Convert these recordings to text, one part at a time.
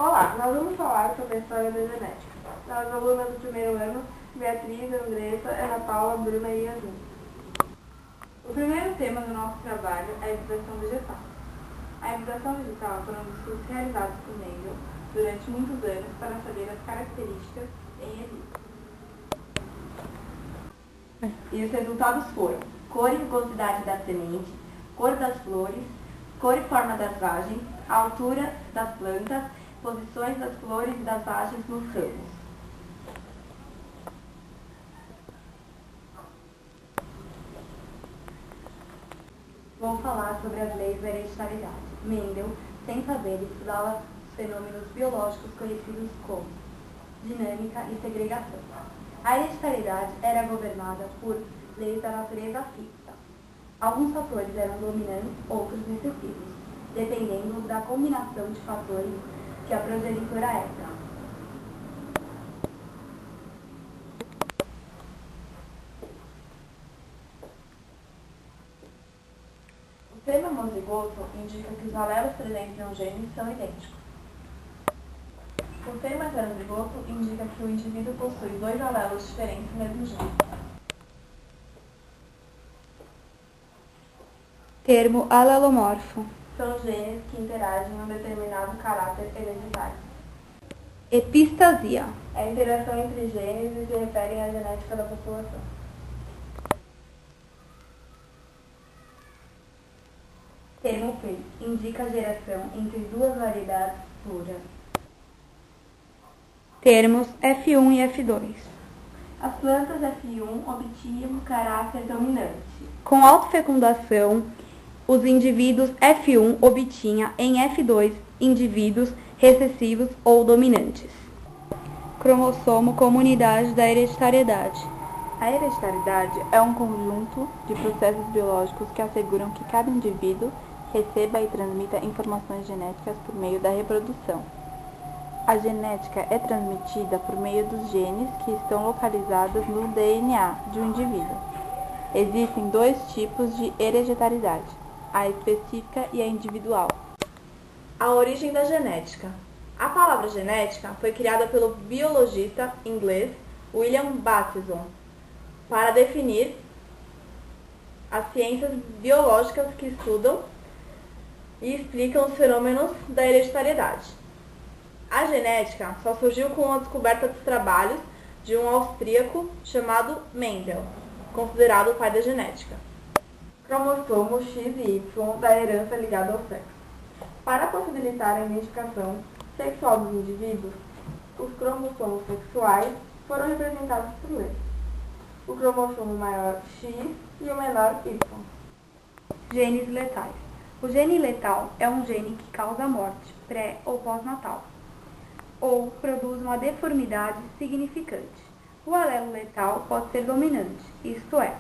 Olá, nós vamos falar sobre a história da genética. Nós, alunas do primeiro ano, Beatriz, Andressa, Ana Paula, Bruna e Yasmin. O primeiro tema do nosso trabalho é a hibridação vegetal. A hibridação vegetal foram estudos realizados por Mendel durante muitos anos para saber as características em elite. E os resultados foram cor e rugosidade da semente, cor das flores, cor e forma das vagens, a altura das plantas, posições das flores e das vagens nos ramos. Vou falar sobre as leis da hereditariedade. Mendel, sem saber, estudava os fenômenos biológicos conhecidos como dinâmica e segregação. A hereditariedade era governada por leis da natureza fixa. Alguns fatores eram dominantes, outros recessivos, dependendo da combinação de fatores que a progenitora herda. O termo homozigoto indica que os alelos presentes em um gene são idênticos. O termo heterozigoto indica que o indivíduo possui dois alelos diferentes no mesmo gene. Termo alelomorfo. São genes que interagem em um determinado caráter hereditário. Epistasia. É a interação entre genes e se referem à genética da população. Termo P indica a geração entre duas variedades puras. Termos F1 e F2. As plantas F1 obtinham caráter dominante. Com autofecundação, os indivíduos F1 obtinham em F2 indivíduos recessivos ou dominantes. Cromossomo como unidade da hereditariedade. A hereditariedade é um conjunto de processos biológicos que asseguram que cada indivíduo receba e transmita informações genéticas por meio da reprodução. A genética é transmitida por meio dos genes que estão localizados no DNA de um indivíduo. Existem dois tipos de hereditariedade, a específica e a individual. A origem da genética. A palavra genética foi criada pelo biologista inglês William Bateson para definir as ciências biológicas que estudam e explicam os fenômenos da hereditariedade. A genética só surgiu com a descoberta dos trabalhos de um austríaco chamado Mendel, considerado o pai da genética. Cromossomo X e Y da herança ligada ao sexo. Para possibilitar a identificação sexual dos indivíduos, os cromossomos sexuais foram representados por letras. O cromossomo maior X e o menor Y. Genes letais. O gene letal é um gene que causa morte, pré ou pós-natal, ou produz uma deformidade significante. O alelo letal pode ser dominante, isto é,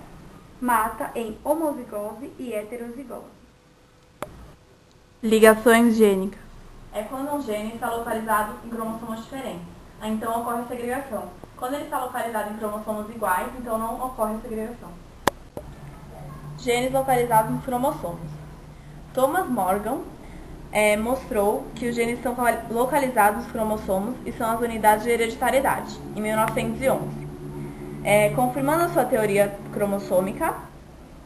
mata em homozigose e heterozigose. Ligações gênicas. É quando um gene está localizado em cromossomos diferentes. Aí, então ocorre a segregação. Quando ele está localizado em cromossomos iguais, então não ocorre a segregação. Genes localizados nos cromossomos. Thomas Morgan mostrou que os genes são localizados nos cromossomos e são as unidades de hereditariedade, em 1911. Confirmando a sua teoria cromossômica,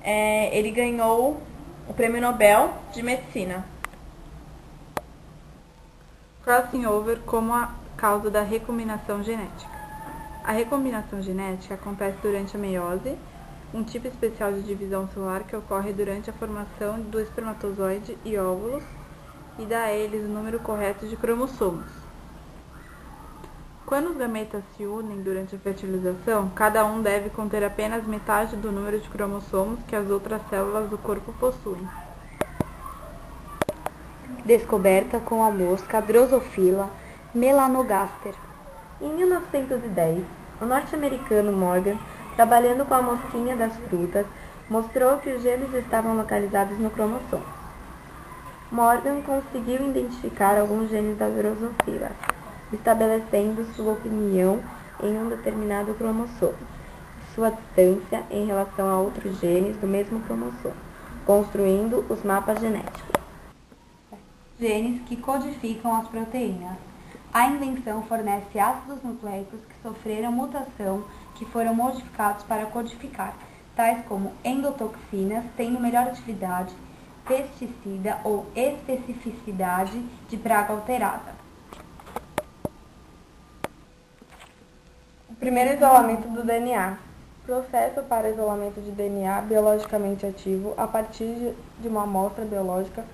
ele ganhou o Prêmio Nobel de Medicina. Crossing over como a causa da recombinação genética. A recombinação genética acontece durante a meiose, um tipo especial de divisão celular que ocorre durante a formação do espermatozoide e óvulos e dá a eles o número correto de cromossomos. Quando os gametas se unem durante a fertilização, cada um deve conter apenas metade do número de cromossomos que as outras células do corpo possuem. Descoberta com a mosca Drosophila melanogaster. Em 1910, o norte-americano Morgan, trabalhando com a mosquinha das frutas, mostrou que os genes estavam localizados no cromossomo. Morgan conseguiu identificar alguns genes da Drosophila, estabelecendo sua opinião em um determinado cromossomo, sua distância em relação a outros genes do mesmo cromossomo, construindo os mapas genéticos. Genes que codificam as proteínas. A invenção fornece ácidos nucleicos que sofreram mutação que foram modificados para codificar, tais como endotoxinas, tendo melhor atividade, pesticida ou especificidade de praga alterada. O primeiro isolamento do DNA. Processo para isolamento de DNA biologicamente ativo a partir de uma amostra biológica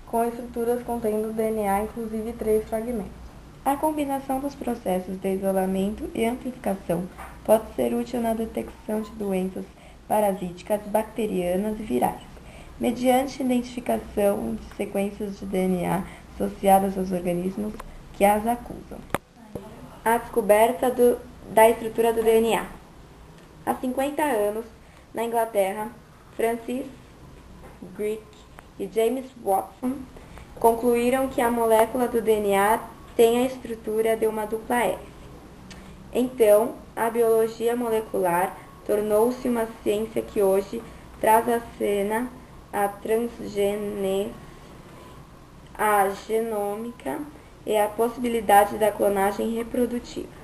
com estruturas contendo DNA, inclusive 3 fragmentos. A combinação dos processos de isolamento e amplificação pode ser útil na detecção de doenças parasíticas, bacterianas e virais, mediante identificação de sequências de DNA associadas aos organismos que as acusam. A descoberta da estrutura do DNA. Há 50 anos, na Inglaterra, Francis Crick e James Watson concluíram que a molécula do DNA tem a estrutura de uma dupla S. Então, a biologia molecular tornou-se uma ciência que hoje traz à cena a transgênese, a genômica e a possibilidade da clonagem reprodutiva.